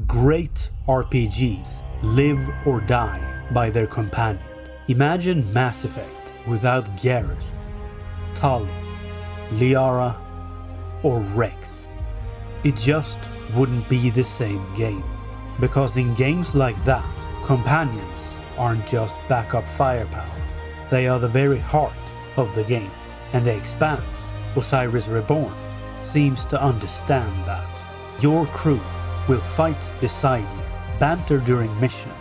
Great RPGs live or die by their companion. Imagine Mass Effect without Garrus, Tali, Liara, or Rex. It just wouldn't be the same game. Because in games like that, companions aren't just backup firepower. They are the very heart of the game, and the Expanse, Osiris Reborn, seems to understand that. Your crew will fight beside you, banter during missions,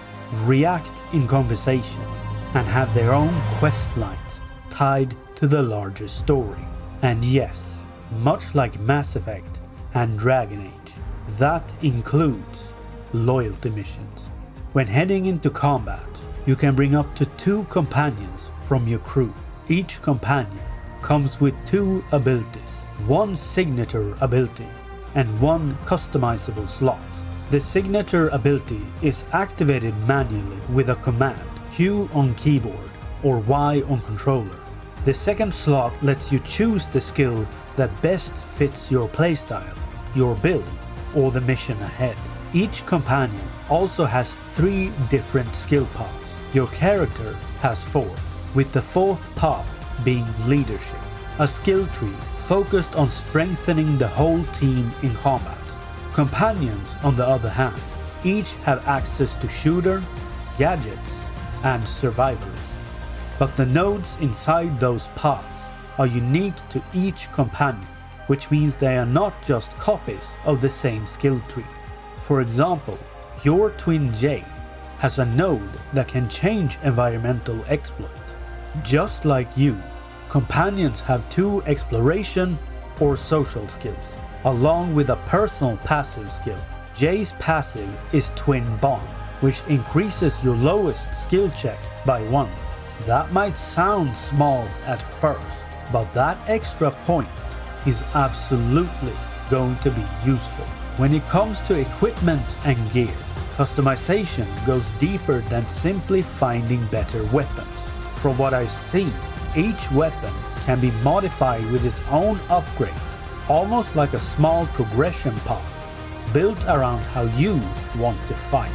react in conversations, and have their own quest lines tied to the larger story. And yes, much like Mass Effect and Dragon Age, that includes loyalty missions. When heading into combat, you can bring up to 2 companions from your crew. Each companion comes with 2 abilities, 1 signature ability and 1 customizable slot. The signature ability is activated manually with a command, Q on keyboard or Y on controller. The second slot lets you choose the skill that best fits your playstyle, your build, or the mission ahead. Each companion also has 3 different skill paths. Your character has 4, with the 4th path being leadership, a skill tree focused on strengthening the whole team in combat. Companions, on the other hand, each have access to shooter, gadgets, and survivalists. But the nodes inside those paths are unique to each companion, which means they are not just copies of the same skill tree. For example, your twin Jay has a node that can change environmental exploit. Just like you, companions have 2 exploration or social skills, along with a personal passive skill. Jay's passive is Twin Bond, which increases your lowest skill check by 1. That might sound small at first, but that extra point is absolutely going to be useful. When it comes to equipment and gear, customization goes deeper than simply finding better weapons. From what I've seen, each weapon can be modified with its own upgrades, almost like a small progression path, built around how you want to fight.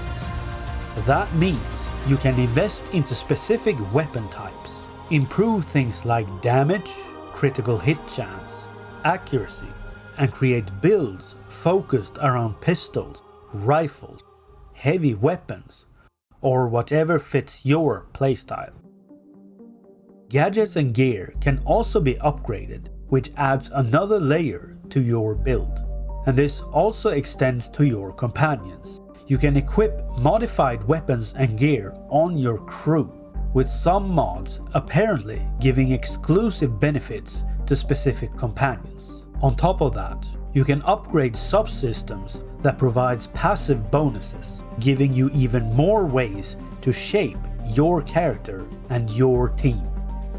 That means you can invest into specific weapon types, improve things like damage, critical hit chance, accuracy, and create builds focused around pistols, rifles, heavy weapons, or whatever fits your playstyle. Gadgets and gear can also be upgraded, which adds another layer to your build. And this also extends to your companions. You can equip modified weapons and gear on your crew, with some mods apparently giving exclusive benefits to specific companions. On top of that, you can upgrade subsystems that provides passive bonuses, giving you even more ways to shape your character and your team.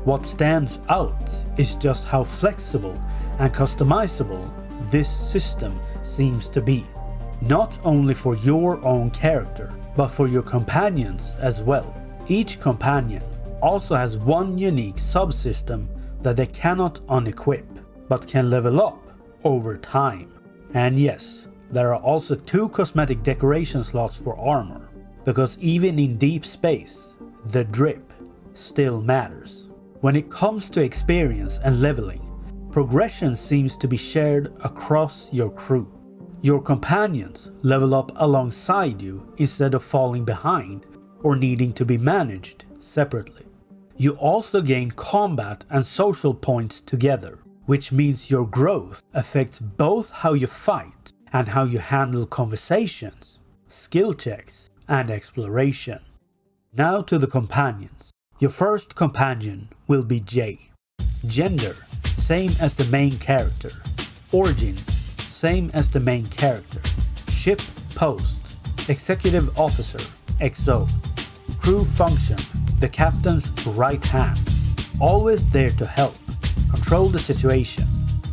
What stands out is just how flexible and customizable this system seems to be, not only for your own character, but for your companions as well. Each companion also has 1 unique subsystem that they cannot unequip, but can level up over time. And yes, there are also 2 cosmetic decoration slots for armor, because even in deep space, the drip still matters. When it comes to experience and leveling, progression seems to be shared across your crew. Your companions level up alongside you instead of falling behind or needing to be managed separately. You also gain combat and social points together, which means your growth affects both how you fight and how you handle conversations, skill checks, and exploration. Now to the companions. Your first companion will be Jay. Gender, same as the main character. Origin, same as the main character. Ship post, Executive Officer, XO. Crew function, the captain's right hand. Always there to help. Control the situation.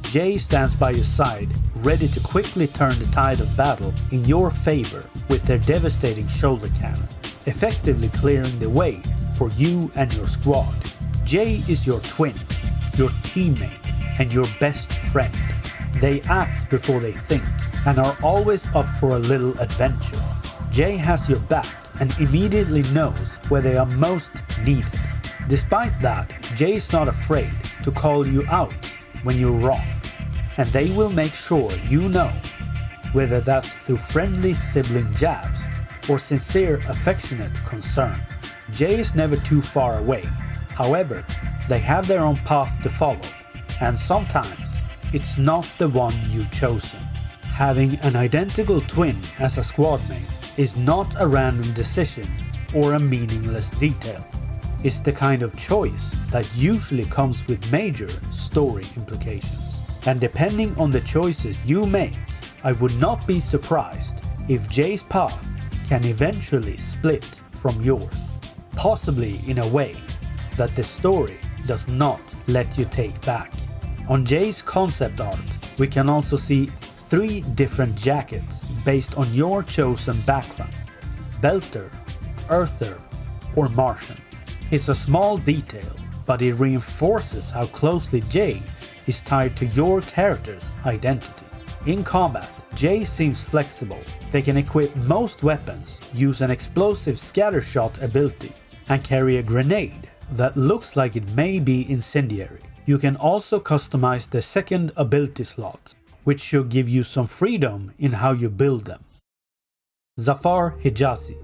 Jay stands by your side, ready to quickly turn the tide of battle in your favor with their devastating shoulder cannon, effectively clearing the way for you and your squad. Jay is your twin, your teammate, and your best friend. They act before they think, and are always up for a little adventure. Jay has your back and immediately knows where they are most needed. Despite that, Jay is not afraid to call you out when you're wrong, and they will make sure you know, whether that's through friendly sibling jabs or sincere affectionate concern. Jay is never too far away. However, they have their own path to follow, and sometimes it's not the one you've chosen. Having an identical twin as a squad mate is not a random decision or a meaningless detail. It's the kind of choice that usually comes with major story implications. And depending on the choices you make, I would not be surprised if Jay's path can eventually split from yours, possibly in a way that the story does not let you take back. On Jay's concept art, we can also see 3 different jackets based on your chosen background: Belter, Earther, or Martian. It's a small detail, but it reinforces how closely Jay is tied to your character's identity. In combat, Jay seems flexible. They can equip most weapons, use an explosive scattershot ability, and carry a grenade that looks like it may be incendiary. You can also customize the second ability slot, which should give you some freedom in how you build them. Zafar Hejazi,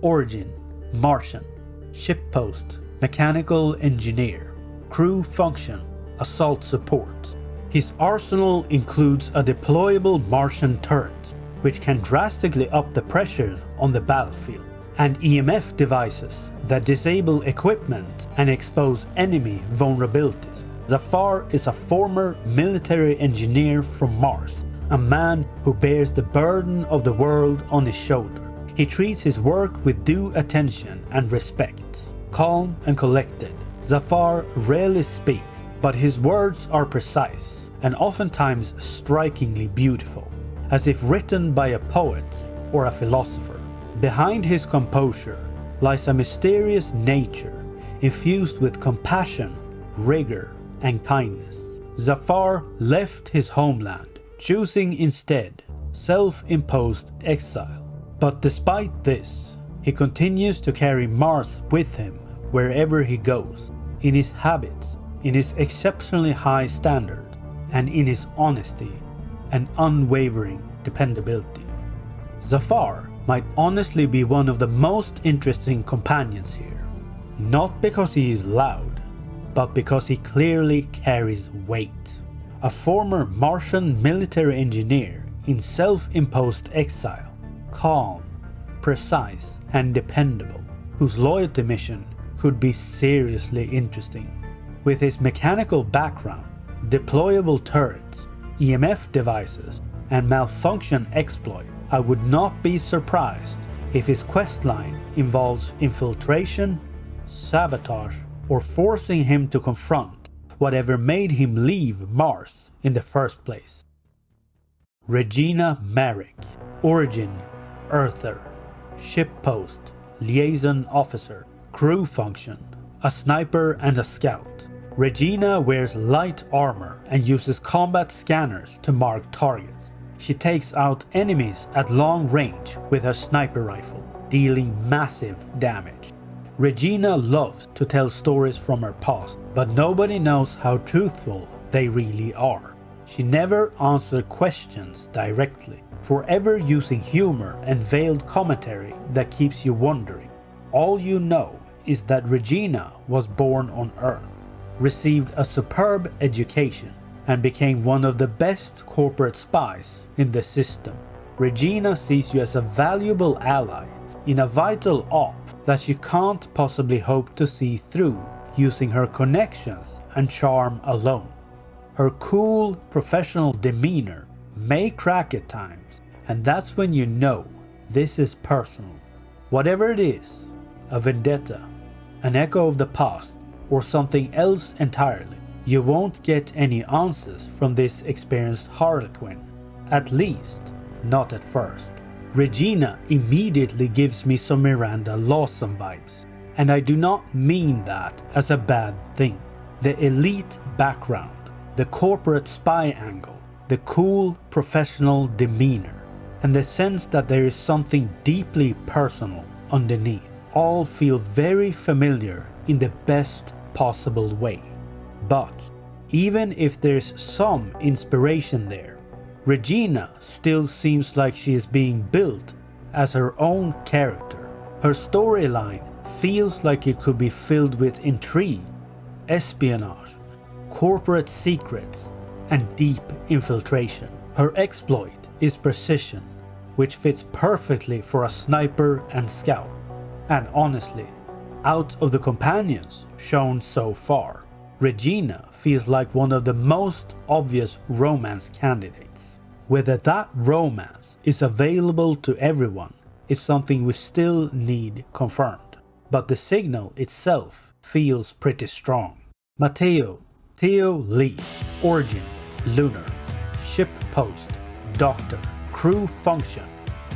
Origin, Martian, Ship Post, Mechanical Engineer, Crew Function, Assault Support. His arsenal includes a deployable Martian turret, which can drastically up the pressure on the battlefield, and EMF devices that disable equipment and expose enemy vulnerabilities. Zafar is a former military engineer from Mars, a man who bears the burden of the world on his shoulder. He treats his work with due attention and respect. Calm and collected, Zafar rarely speaks, but his words are precise and oftentimes strikingly beautiful, as if written by a poet or a philosopher. Behind his composure lies a mysterious nature infused with compassion, rigor, and kindness. Zafar left his homeland, choosing instead self-imposed exile. But despite this, he continues to carry Mars with him wherever he goes, in his habits, in his exceptionally high standards, and in his honesty and unwavering dependability. Zafar might honestly be one of the most interesting companions here, not because he is loud, but because he clearly carries weight. A former Martian military engineer in self-imposed exile, calm, precise, and dependable, whose loyalty mission could be seriously interesting. With his mechanical background, deployable turrets, EMF devices, and malfunction exploit, I would not be surprised if his questline involves infiltration, sabotage, or forcing him to confront whatever made him leave Mars in the first place. Regina Marek, Origin, Earther, Ship Post, Liaison Officer, Crew Function, a sniper and a scout. Regina wears light armor and uses combat scanners to mark targets. She takes out enemies at long range with her sniper rifle, dealing massive damage. Regina loves to tell stories from her past, but nobody knows how truthful they really are. She never answers questions directly, forever using humor and veiled commentary that keeps you wondering. All you know is that Regina was born on Earth, received a superb education, and became one of the best corporate spies in the system. Regina sees you as a valuable ally in a vital op that she can't possibly hope to see through using her connections and charm alone. Her cool, professional demeanor may crack at times, and that's when you know this is personal. Whatever it is, a vendetta, an echo of the past, or something else entirely, you won't get any answers from this experienced harlequin, at least not at first. Regina immediately gives me some Miranda Lawson vibes, and I do not mean that as a bad thing. The elite background, the corporate spy angle, the cool, professional demeanor, and the sense that there is something deeply personal underneath, all feel very familiar in the best possible way. But even if there's some inspiration there, Regina still seems like she is being built as her own character. Her storyline feels like it could be filled with intrigue, espionage, corporate secrets, and deep infiltration. Her exploit is precision, which fits perfectly for a sniper and scout. And honestly, out of the companions shown so far, Regina feels like one of the most obvious romance candidates. Whether that romance is available to everyone is something we still need confirmed, but the signal itself feels pretty strong. Mateo, Theo Lee, Origin, Lunar, Ship Post, Doctor, Crew Function,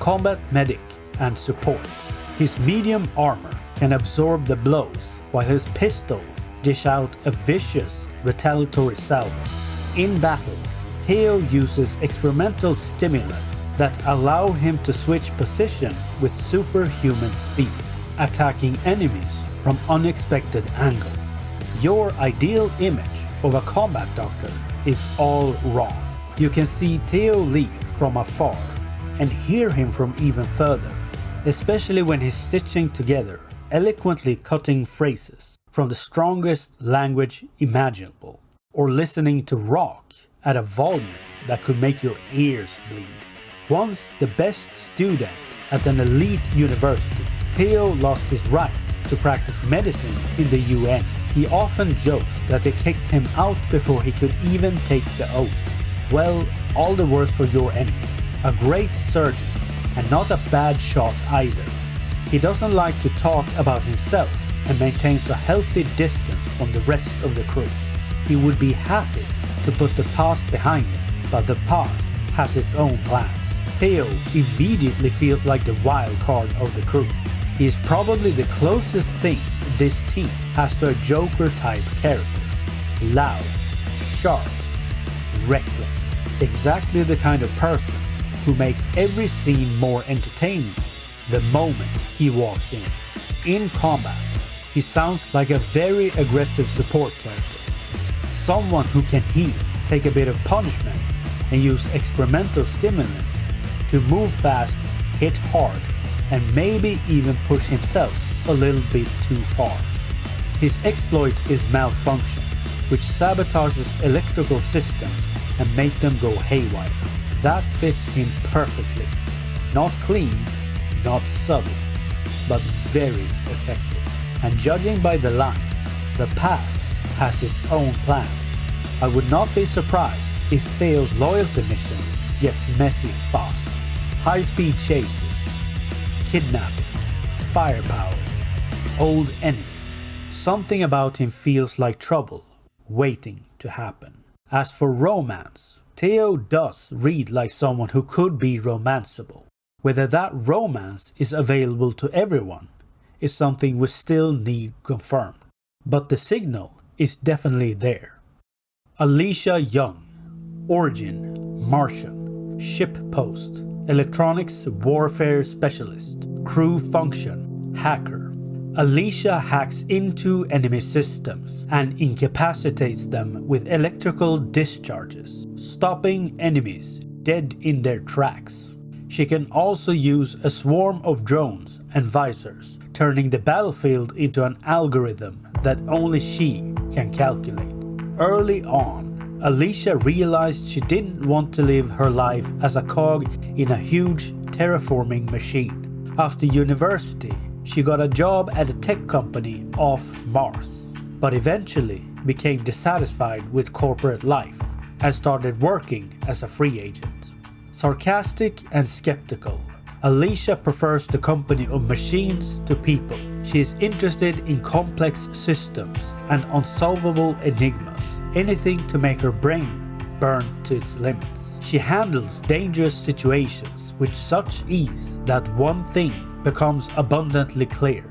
Combat Medic, and Support. His medium armor can absorb the blows, while his pistol dish out a vicious retaliatory salvo. In battle, Theo uses experimental stimulants that allow him to switch position with superhuman speed, attacking enemies from unexpected angles. Your ideal image of a combat doctor is all wrong. You can see Theo Lee from afar and hear him from even further, especially when he's stitching together eloquently cutting phrases from the strongest language imaginable, or listening to rock at a volume that could make your ears bleed. Once the best student at an elite university, Theo lost his right to practice medicine in the UN. He often jokes that they kicked him out before he could even take the oath. Well, all the worse for your enemies. A great surgeon, and not a bad shot either. He doesn't like to talk about himself and maintains a healthy distance from the rest of the crew. He would be happy to put the past behind him, but the past has its own plans. Theo immediately feels like the wild card of the crew. He is probably the closest thing this team has to a Joker-type character. Loud, sharp, reckless. Exactly the kind of person who makes every scene more entertaining the moment he walks in. In combat, he sounds like a very aggressive support character. Someone who can heal, take a bit of punishment, and use experimental stimulant to move fast, hit hard, and maybe even push himself a little bit too far. His exploit is malfunction, which sabotages electrical systems and make them go haywire. That fits him perfectly. Not clean, not subtle, but very effective. And judging by the line, the past has its own plans. I would not be surprised if Theo's loyalty mission gets messy fast. High-speed chases, kidnapping, firepower, old enemies. Something about him feels like trouble waiting to happen. As for romance, Theo does read like someone who could be romanceable. Whether that romance is available to everyone is something we still need confirmed. But the signal is definitely there. Aleesha Young, Origin, Martian, Ship Post, Electronics Warfare Specialist, Crew Function, Hacker. Aleesha hacks into enemy systems and incapacitates them with electrical discharges, stopping enemies dead in their tracks. She can also use a swarm of drones and visors, turning the battlefield into an algorithm that only she can calculate. Early on, Aleesha realized she didn't want to live her life as a cog in a huge terraforming machine. After university, she got a job at a tech company off Mars, but eventually became dissatisfied with corporate life and started working as a free agent. Sarcastic and skeptical, Aleesha prefers the company of machines to people. She is interested in complex systems and unsolvable enigmas, anything to make her brain burn to its limits. She handles dangerous situations with such ease that one thing becomes abundantly clear.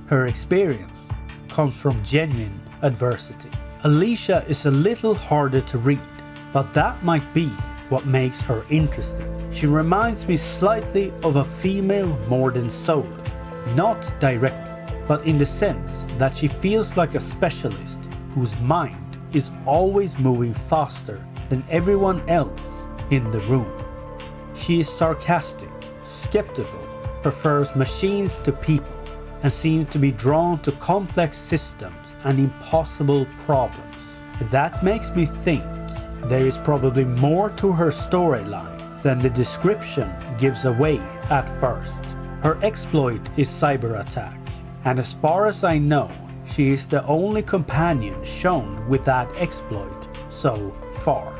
Her experience comes from genuine adversity. Aleesha is a little harder to read, but that might be what makes her interesting. She reminds me slightly of a female Morden Solus, not directly, but in the sense that she feels like a specialist whose mind is always moving faster than everyone else in the room. She is sarcastic, skeptical, prefers machines to people, and seems to be drawn to complex systems and impossible problems. That makes me think there is probably more to her storyline than the description gives away at first. Her exploit is cyber attack, and as far as I know, she is the only companion shown with that exploit so far.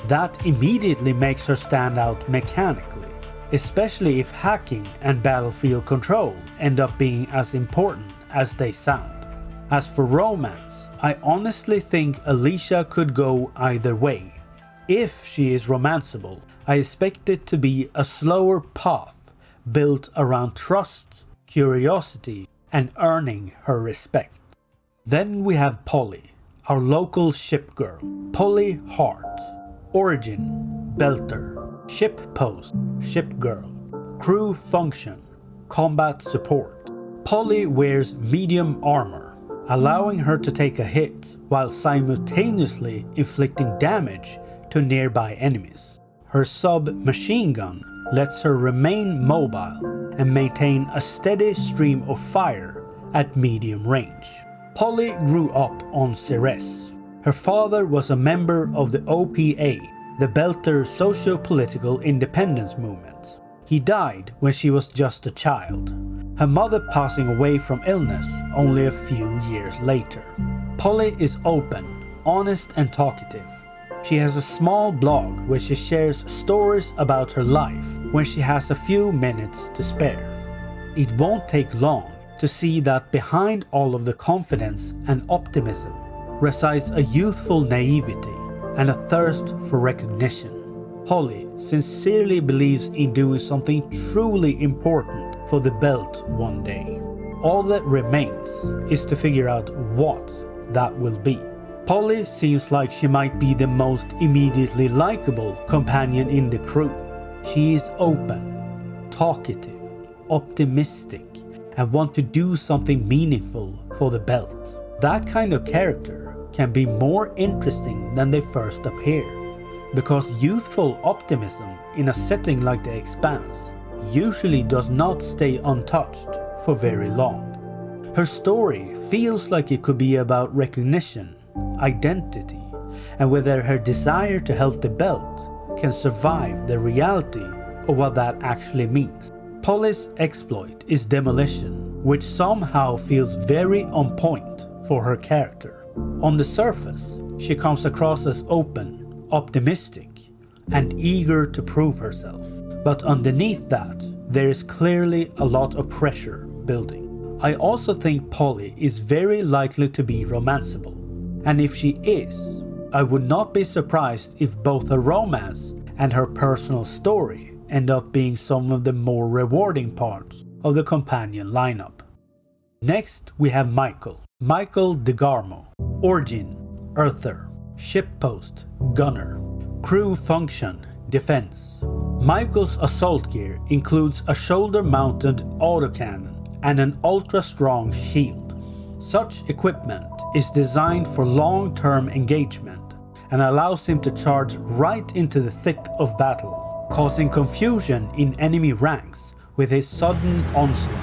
That immediately makes her stand out mechanically, especially if hacking and battlefield control end up being as important as they sound. As for romance, I honestly think Aleesha could go either way. If she is romanceable, I expect it to be a slower path built around trust, curiosity, and earning her respect. Then we have Polly, our local ship girl. Polly Haart. Origin, Belter. Ship post, ship girl. Crew function, combat support. Polly wears medium armor, allowing her to take a hit while simultaneously inflicting damage to nearby enemies. Her sub-machine gun lets her remain mobile and maintain a steady stream of fire at medium range. Polly grew up on Ceres. Her father was a member of the OPA, the Belter socio-political independence movement. He died when she was just a child, her mother passing away from illness only a few years later. Polly is open, honest and talkative. She has a small blog where she shares stories about her life when she has a few minutes to spare. It won't take long to see that behind all of the confidence and optimism resides a youthful naivety and a thirst for recognition. Polly sincerely believes in doing something truly important for the belt one day. All that remains is to figure out what that will be. Polly seems like she might be the most immediately likable companion in the crew. She is open, talkative, optimistic, and wants to do something meaningful for the belt. That kind of character can be more interesting than they first appear, because youthful optimism in a setting like the Expanse usually does not stay untouched for very long. Her story feels like it could be about recognition, identity, and whether her desire to help the belt can survive the reality of what that actually means. Polly's exploit is demolition, which somehow feels very on point for her character. On the surface, she comes across as open, optimistic, and eager to prove herself. But underneath that, there is clearly a lot of pressure building. I also think Polly is very likely to be romanceable. And if she is, I would not be surprised if both her romance and her personal story end up being some of the more rewarding parts of the companion lineup. Next we have Michael DeGarmo. Origin, Earther. Ship post, Gunner. Crew function, Defense. Michael's assault gear includes a shoulder-mounted autocannon and an ultra-strong shield. Such equipment is designed for long-term engagement and allows him to charge right into the thick of battle, causing confusion in enemy ranks with his sudden onslaught.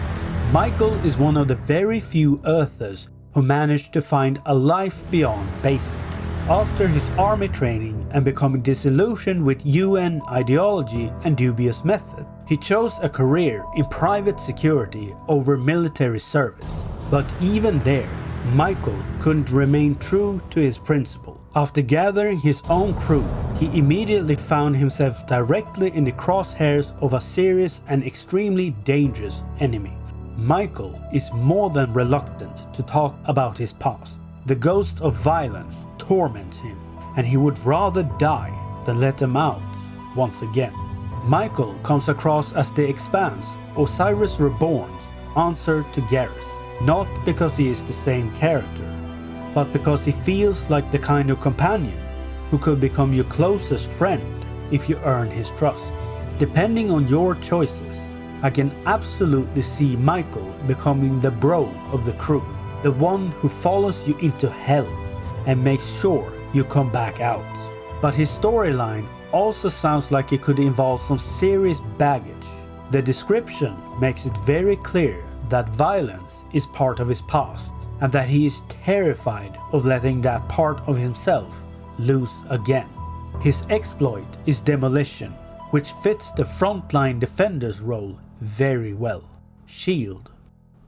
Michael is one of the very few Earthers who managed to find a life beyond basic. After his army training and becoming disillusioned with UN ideology and dubious method, he chose a career in private security over military service. But even there, Michael couldn't remain true to his principle. After gathering his own crew, he immediately found himself directly in the crosshairs of a serious and extremely dangerous enemy. Michael is more than reluctant to talk about his past. The ghost of violence torments him, and he would rather die than let them out once again. Michael comes across as the Expanse, Osiris Reborn's answer to Garrus, not because he is the same character, but because he feels like the kind of companion who could become your closest friend if you earn his trust. Depending on your choices, I can absolutely see Michael becoming the bro of the crew, the one who follows you into hell and makes sure you come back out. But his storyline also sounds like it could involve some serious baggage. The description makes it very clear that violence is part of his past, and that he is terrified of letting that part of himself loose again. His exploit is demolition, which fits the frontline defender's role very well. Shield,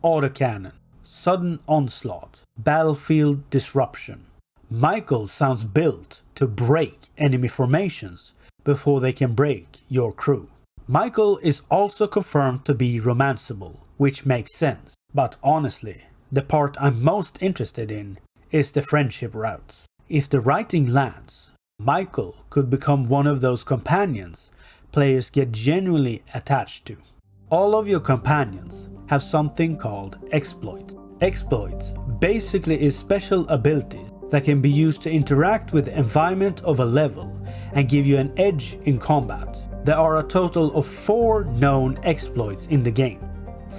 autocannon, sudden onslaught, battlefield disruption. Michael sounds built to break enemy formations before they can break your crew. Michael is also confirmed to be romanceable, which makes sense, but honestly, the part I'm most interested in is the friendship routes. If the writing lands, Michael could become one of those companions players get genuinely attached to. All of your companions have something called exploits. Exploits basically is special abilities that can be used to interact with the environment of a level and give you an edge in combat. There are a total of 4 known exploits in the game.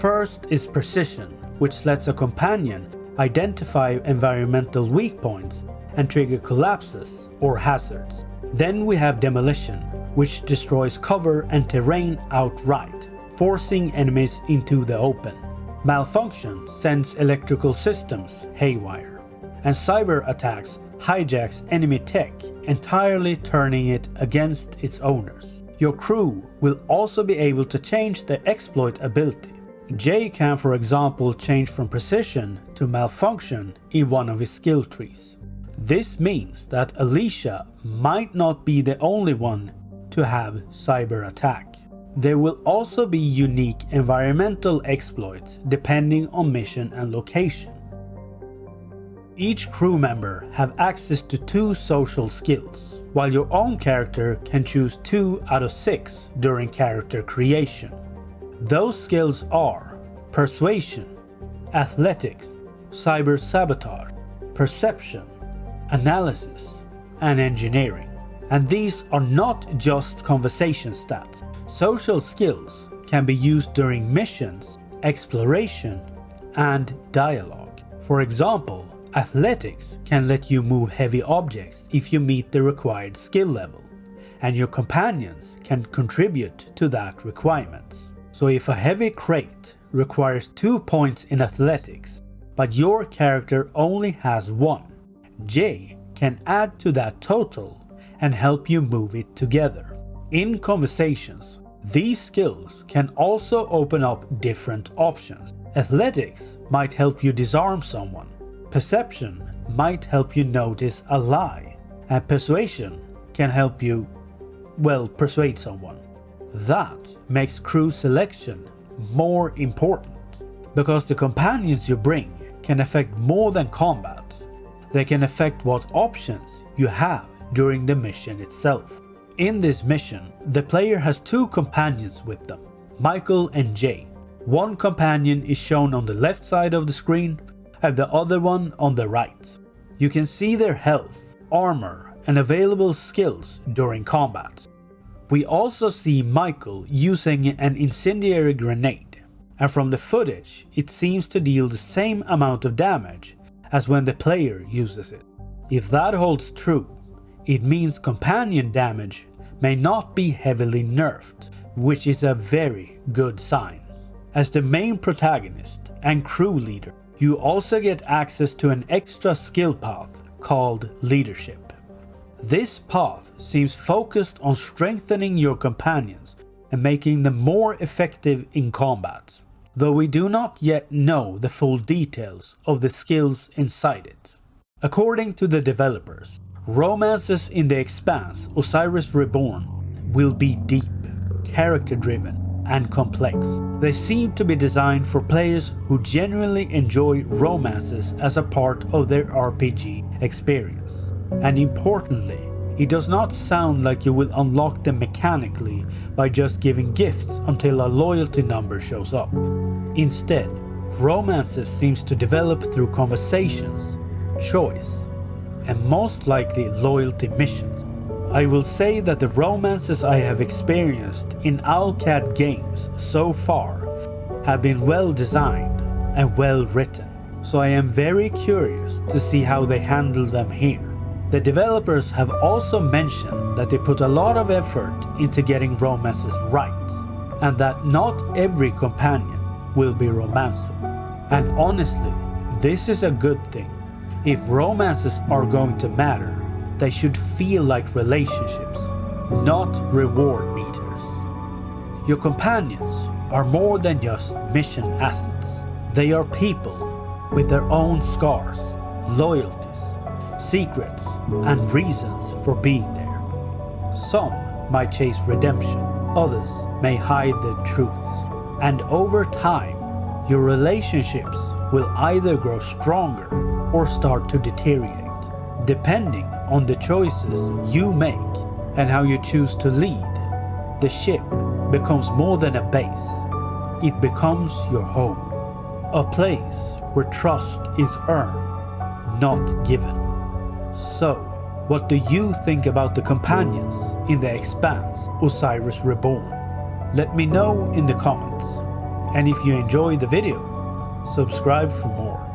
First is precision, which lets a companion identify environmental weak points and trigger collapses or hazards. Then we have demolition, which destroys cover and terrain outright, forcing enemies into the open. Malfunction sends electrical systems haywire, and cyber attacks hijacks enemy tech, entirely turning it against its owners. Your crew will also be able to change their exploit ability. Jay can, for example, change from precision to malfunction in one of his skill trees. This means that Aleesha might not be the only one to have cyber attack. There will also be unique environmental exploits depending on mission and location. Each crew member have access to 2 social skills, while your own character can choose 2 out of 6 during character creation. Those skills are Persuasion, Athletics, Cyber Sabotage, Perception, Analysis, and Engineering. And these are not just conversation stats. Social skills can be used during missions, exploration, and dialogue. For example, Athletics can let you move heavy objects if you meet the required skill level, and your companions can contribute to that requirement. So if a heavy crate requires 2 points in Athletics, but your character only has 1, Jay can add to that total and help you move it together. In conversations, these skills can also open up different options. Athletics might help you disarm someone, Perception might help you notice a lie, and Persuasion can help you, persuade someone. That makes crew selection more important, because the companions you bring can affect more than combat. They can affect what options you have during the mission itself. In this mission, the player has 2 companions with them, Michael and Jay. One companion is shown on the left side of the screen and the other one on the right. You can see their health, armor, and available skills during combat. We also see Michael using an incendiary grenade, and from the footage it seems to deal the same amount of damage as when the player uses it. If that holds true, it means companion damage may not be heavily nerfed, which is a very good sign. As the main protagonist and crew leader, you also get access to an extra skill path called Leadership. This path seems focused on strengthening your companions and making them more effective in combat, though we do not yet know the full details of the skills inside it. According to the developers, romances in the Expanse Osiris Reborn will be deep, character-driven, and complex. They seem to be designed for players who genuinely enjoy romances as a part of their RPG experience. And importantly, it does not sound like you will unlock them mechanically by just giving gifts until a loyalty number shows up. Instead, romances seems to develop through conversations, choice, and most likely loyalty missions. I will say that the romances I have experienced in Owlcat games so far have been well designed and well written, so I am very curious to see how they handle them here. The developers have also mentioned that they put a lot of effort into getting romances right, and that not every companion will be romanceable. And honestly, this is a good thing. If romances are going to matter, they should feel like relationships, not reward meters. Your companions are more than just mission assets. They are people with their own scars, loyalties, secrets, and reasons for being there. Some might chase redemption, others may hide their truths, and over time, your relationships will either grow stronger or start to deteriorate, depending on the choices you make and how you choose to lead. The ship becomes more than a base. It becomes your home, a place where trust is earned, not given. So, what do you think about the companions in the Expanse Osiris Reborn? Let me know in the comments. And if you enjoyed the video, subscribe for more.